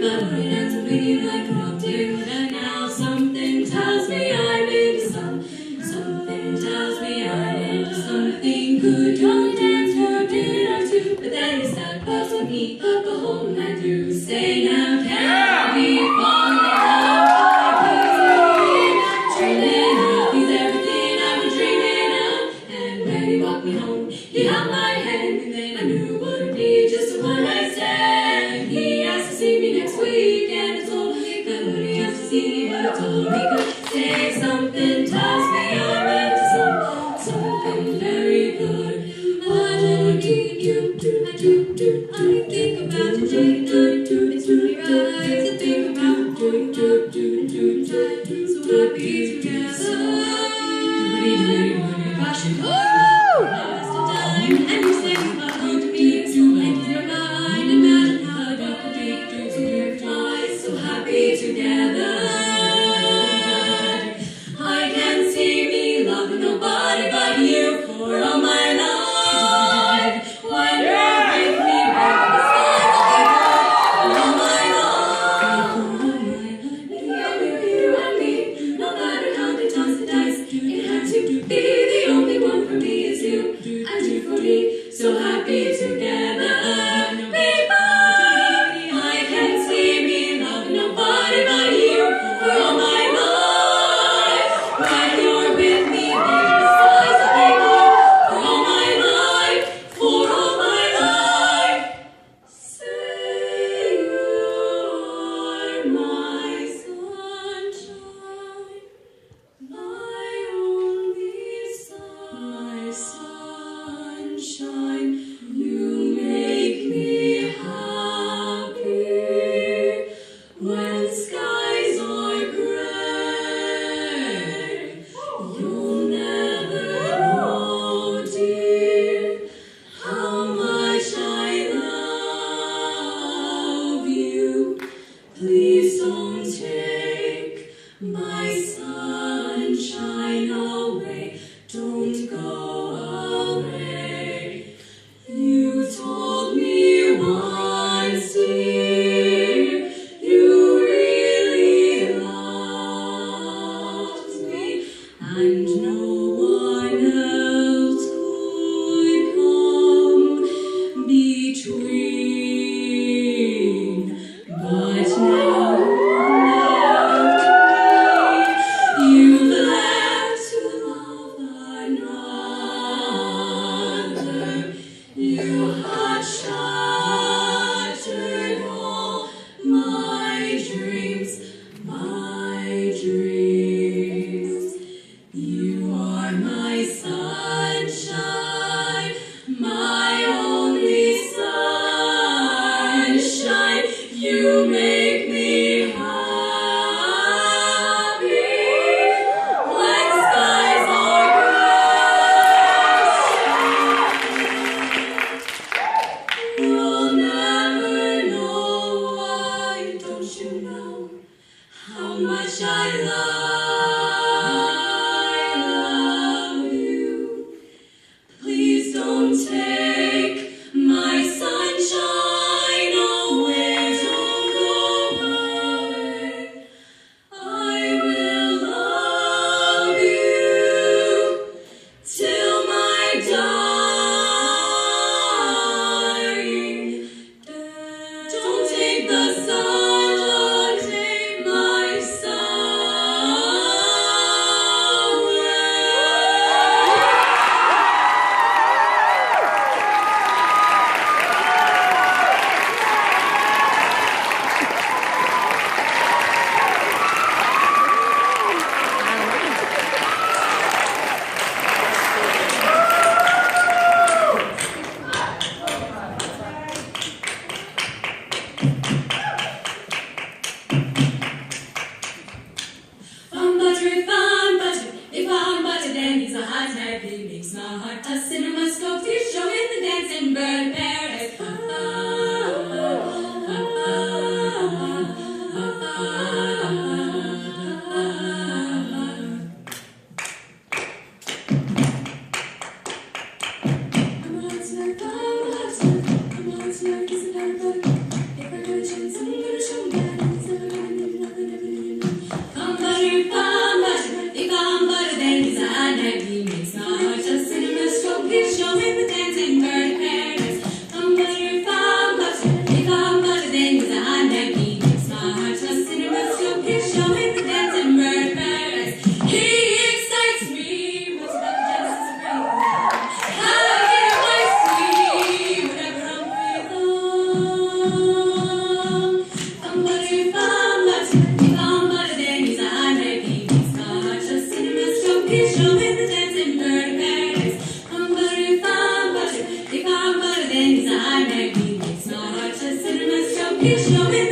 but I dance and bleed like a doctor. And now something tells me I'm into something tells me I'm into something good. Don't dance for a minute or two, but then you start buzzing me the whole night through. Say now, can we fall in love? Dreaming of he's everything I've been dreaming of. And when he walked me home, he held my hand, and then I knew it wouldn't be just a one night stand. He asked to see me next week, and I told him he could. He asked to see me, but I told him he could. Say something tells me I'm into something very good. I think about you, it's really right to think about you, so happy together. And you say you love home to me, it's too late in your mind. Imagine how you could dream dreams of your flies, so happy together. I can see me loving nobody but you for all my life. When you're with me, baby, besides for all my life. You and me, no matter how they toss the dice, it had to be the only one for me is you, and you for me, so happy together. I can see me loving nobody but you for all my life. When you're with me, baby, besides the big heart, for all my life, for all my life. Say you're my sunshine, my only sunshine. You make me happy when skies are gray. You'll never know, dear, how much I love you. Please don't take my sunshine away. Don't go away. You told me once, dear, you really loved me, and no one else could come between. But now you've left to love another. You had shattered all my dreams, my dreams. You are my sunshine, my only sunshine. You make me happy when skies are gray. You'll never know why, don't you know, how much I love you. Please don't take my sunshine away, don't go away. I will love you till my dying day. Don't take the sun, don't take my sun away. Fun butter, if I'm butter, then he's a hot type. He makes my heart a cinemascope. He's showing the dancing bird in paradise. I'm on tonight, isn't that better? If I could change He's showing